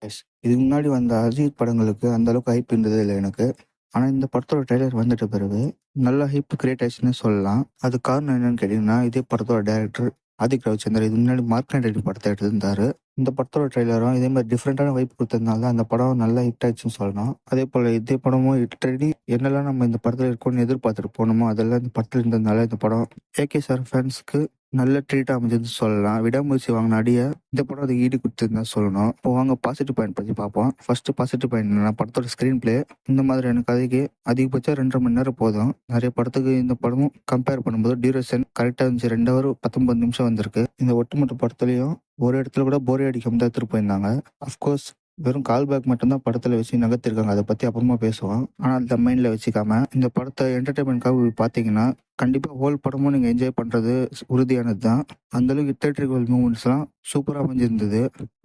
S. இதுக்கு முன்னாடி வந்த அஜித் படங்களுக்கு அந்த அளவுக்கு ஹைப் இருந்ததே இல்ல எனக்கு. ஆனா, இந்த படத்தோட ட்ரெய்லர் வந்துட்ட பிறகு நல்ல ஹைப் கிரியேட் ஆச்சுன்னே சொல்லலாம். அதுக்கு காரணம் என்னன்னு கேட்டீங்கன்னா, இதே படத்தோட டைரக்டர் ஆதிக் ரவிச்சந்தர் இதுக்கு முன்னாடி மார்க் அண்ட் ரெட்டி படத்த எடுத்திருந்தாரு. இந்த படத்தோட ட்ரெய்லரும் இதே மாரி டிஃப்ரெண்டான வைப் குடுத்ததுனால அந்த படம் நல்லா ஹிட் ஆச்சுன்னு சொல்லலாம். அதேபோல இதே படமும் லிட்டரலி என்னெல்லாம் நம்ம இந்த படத்துல இருக்கும்னு எதிர்பார்த்துட்டு போனோமோ, அதெல்லாம் இந்த படத்துல இருந்ததுனால இந்த படம் ஏகே சார் ஃபேன்ஸ்க்கு நல்ல ட்ரீட்டா அமைஞ்சதுன்னு சொல்லலாம். விடாமுயற்சி வாங்குன அடிய இந்த படம் அதுக்கு ஈடு குடுத்ததுன்னு தான் சொல்லணும். இப்போ வாங்க பாசிட்டிவ் பாயிண்ட் பத்தி பார்ப்போம். ஃபர்ஸ்ட் பாசிட்டிவ் பாயிண்ட் என்னன்னா, படத்தோட ஸ்க்ரீன் பிளே. இந்த மாதிரியான கதைக்கு அதிகபட்சம் 2 1/2 மணி நேரம் போதும். நெறைய படத்துக்கு இந்த படமும் கம்பேர் பண்ணும்போது டியூரேஷன் கரெக்ட்டா இருந்துச்சு. 2 ஹவர் 19 நிமிஷம் வந்திருக்கு. இந்த ஒட்டுமொத்த படத்துலயும் ஒரு இடத்துல கூட போரே அடிக்காம தான் எடுத்துட்டு போயிருந்தாங்க. அஃப்கோர்ஸ் வெறும் கால் பேக் மட்டும் தான் படத்துல வச்சு நகர்த்திருக்காங்க. அத பத்தி அப்புறமா பேசுவோம். ஆனா அத மைண்ட்ல வச்சுக்காம இந்த படத்த என்டர்டெயின்மென்ட்காக போய் பார்த்தீங்கன்னா, கண்டிப்பா ஹோல் படமும் நீங்க என்ஜாய் பண்றது உறுதியானது தான். அந்த அளவுக்கு தியேட்ரிக்கல் மூவ்மெண்ட்ஸ்லாம் சூப்பரா அமைஞ்சிருந்தது.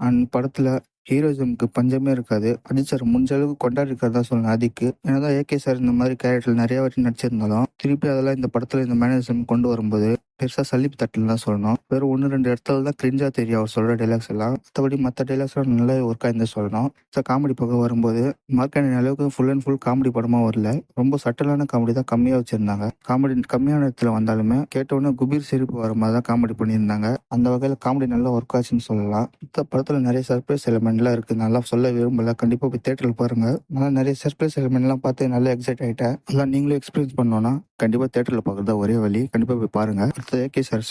அண்ட் படத்துல ஹீரோயிசம்க்கு பஞ்சமே இருக்காது. அஜித் சார் முடிஞ்ச அளவுக்கு கொண்டாடிருக்காரு தான் சொல்லணும் ஆதிக்கு. என்னதான் ஏகே சார் இந்த மாதிரி கேரக்டர் நிறைய வாட்டி நடிச்சிருந்தாலும், திருப்பி அதெல்லாம் இந்த படத்துல இந்த மேனரிசம் கொண்டு வரும்போது பெருசா சலிப்பு தட்டலன்னு தான் சொல்லணும். வெறும் 1, 2 இடத்துல தான் கிரிஞ்சா தெரியும் அவர் சொல்ற டைலாக்ஸ் எல்லாம். மத்தபடி மத்த டைலாக்ஸ் எல்லாம் நல்லா ஒர்க் ஆயிருந்தா சொல்லணும். காமெடி பக்கம் வரும்போது மார்க்கெட் அளவுக்கு ஃபுல் அண்ட் ஃபுல் காமெடி படமா வரல. ரொம்ப சட்டலான காமெடி தான் கம்மியா வச்சிருந்தாங்க. காமெடி கம்மியான இடத்துல வந்தாலுமே கேட்டவுடனே குபீர் சிரிப்பு வர மாதிரி தான் காமெடி பண்ணியிருந்தாங்க. அந்த வகையில காமெடி நல்லா ஒர்க் ஆச்சுன்னு சொல்லலாம். இந்த படத்துல நிறைய சர்ப்ரைஸ் எலிமெண்ட்லாம் இருக்கு. நல்லா சொல்ல விரும்பல. கண்டிப்பா போய் தியேட்டர்ல பாருங்க. நல்லா நிறைய சர்ப்ரைஸ் எலிமெண்ட்லாம் பார்த்து நல்லா எக்ஸைட் ஆயிட்டேன். அதெல்லாம் நீங்களும் எக்ஸ்பீரியன்ஸ் பண்ணணும்னா கண்டிப்பா தியேட்டர்ல பார்க்கறது தான் ஒரே வழி. கண்டிப்பா போய் பாருங்க. அடுத்தது ஏகே சார்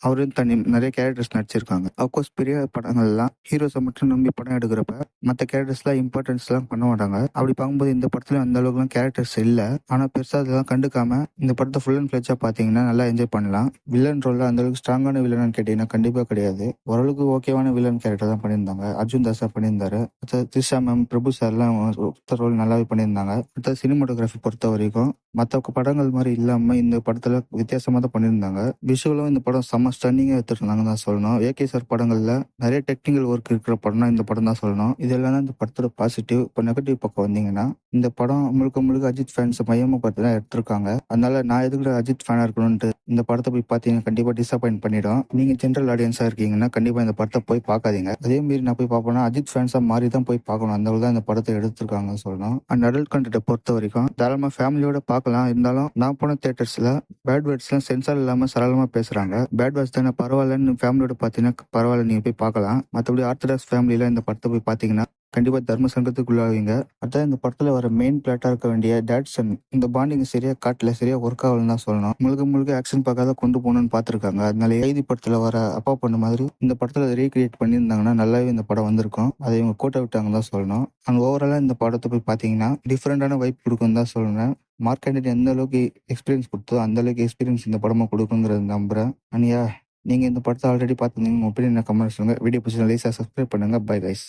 அவரும் தனி நிறைய கேரக்டர்ஸ் நடிச்சிருக்காங்க. அஃப்கோர்ஸ் பெரிய படங்கள்லாம் ஹீரோஸை மட்டும் நம்பி படம் எடுக்கிறப்ப மற்ற கேரக்டர்ஸ்லாம் இம்பார்ட்டன்ஸ்லாம் பண்ண மாட்டாங்க. அப்படி பார்க்கும்போது இந்த படத்துல அந்த அளவுக்குலாம் கேரக்டர்ஸ் இல்லை. ஆனா பெருசா அதெல்லாம் கண்டுக்காம இந்த படத்தை ஃபுல் அண்ட் ஃபிளெஜ்ஜா பார்த்தீங்கன்னா நல்லா என்ஜாய் பண்ணலாம். வில்லன் ரோல்ல அந்த அளவுக்கு ஸ்ட்ராங்கான வில்லன் கேட்டீங்கன்னா கண்டிப்பா கிடையாது. ஓரளவுக்கு ஓகேவான வில்லன் கேரக்டர் தான் பண்ணியிருந்தாங்க. அர்ஜுன் தாஸா பண்ணியிருந்தாரு. அடுத்தது த்ரிஷா மேம், பிரபு சார்லாம் ரோல் நல்லாவே பண்ணியிருந்தாங்க. அடுத்தது சினிமாட்டோகிராஃபி பொறுத்த வரைக்கும் மற்ற படங்கள் மாதிரி இல்லாம இந்த படத்துல வித்தியாசமா தான் பண்ணியிருந்தாங்க. விஷுவலும் இந்த படம் செம்ம ஸ்டன்னிங்கா எடுத்துருந்தாங்கன்னு தான் சொல்லணும். ஏகே சார் படங்கள்ல நிறைய டெக்னிக்கல் ஒர்க் இருக்கிற படம்னா இந்த படம் தான் சொல்லணும். இதெல்லாம் தான் இந்த படத்தோட பாசிட்டிவ். இப்போ நெகட்டிவ் பக்கம் வந்தீங்கன்னா, இந்த படம் முழுக்க முழுக்க அஜித் ஃபேன்ஸை மையமா பார்த்து தான் எடுத்திருக்காங்க. அதனால நான் எதுக்கு அஜித் ஃபேனா இருக்கணும்ட்டு இந்த படத்தை போய் பார்த்தீங்கன்னா கண்டிப்பா டிசப்பாயிண்ட் பண்ணிடும். நீங்க ஜென்ரல் ஆடியன்ஸா இருக்கீங்கன்னா கண்டிப்பா இந்த படத்தை போய் பார்க்காதீங்க. அதே மாரி நான் போய் பார்ப்பேன்னா அஜித் ஃபேன்ஸா மாறி தான் போய் பார்க்கணும். அந்த அளவுக்கு தான் இந்த படத்தை எடுத்திருக்காங்கன்னு சொல்லணும். அண்ட் அடல்ட் கண்டென்ட்டை பொறுத்த வரைக்கும் தாராளமா ஃபேமிலியோட பார்க்கலாம். இருந்தாலும் நான் போன தியேட்டர்ஸ்ல பேட் வேர்ட்ஸ்லாம் சென்சார் இல்லாம சரளமா பேசுறாங்க. பேட் வேர்ட்ஸ் தானே பரவாயில்லன்னு ஃபேமிலியோட பார்த்தீங்கன்னா பரவாயில்ல, நீங்க போய் பார்க்கலாம். மற்றபடி ஆர்த்தடாக்ஸ் ஃபேமிலியில இந்த படத்தை போய் பார்த்தீங்கன்னா கண்டிப்பா தர்ம சங்கத்துக்குள்ளாவீங்க. அதான் இந்த படத்துல வர மெயின் பிளாட்டா இருக்க வேண்டிய டேட்சன் இந்த பாண்டிங் சரியா காட்டல, சரியா ஒர்க் ஆகலன்னு தான் சொல்லணும். முழுக்க முழுக்க ஆக்ஷன் பார்க்காத கொண்டு போகணும்னு பார்த்துருக்காங்க. அதனால எழுதி படத்துல வர அப்பா பொண்ணு மாதிரி இந்த படத்துல ரீக்ரியேட் பண்ணியிருந்தாங்கன்னா நல்லாவே இந்த படம் வந்திருக்கும். அதை இவங்க கோட்டை விட்டாங்க தான் சொல்லணும். அண்ட் ஓவராலா இந்த படத்தை போய் பார்த்தீங்கன்னா டிஃப்ரெண்டான வைப் கொடுக்குன்னு தான் சொல்றேன். மார்க் ஆண்டனி எந்த அளவுக்கு எக்ஸ்பீரியன்ஸ் கொடுத்தோ அந்த அளவுக்கு எக்ஸ்பீரியன்ஸ் இந்த படமா கொடுக்குங்கிறது நம்புறேன். அனியா, நீங்க இந்த படத்தை ஆல்ரெடி பார்த்துருந்தீங்க. உங்க ஒப்பீனியன் கமெண்ட் சொல்லுங்க. வீடியோ பிடிச்சா லைக் சப்ஸ்கிரைப் பண்ணுங்க. Bye guys.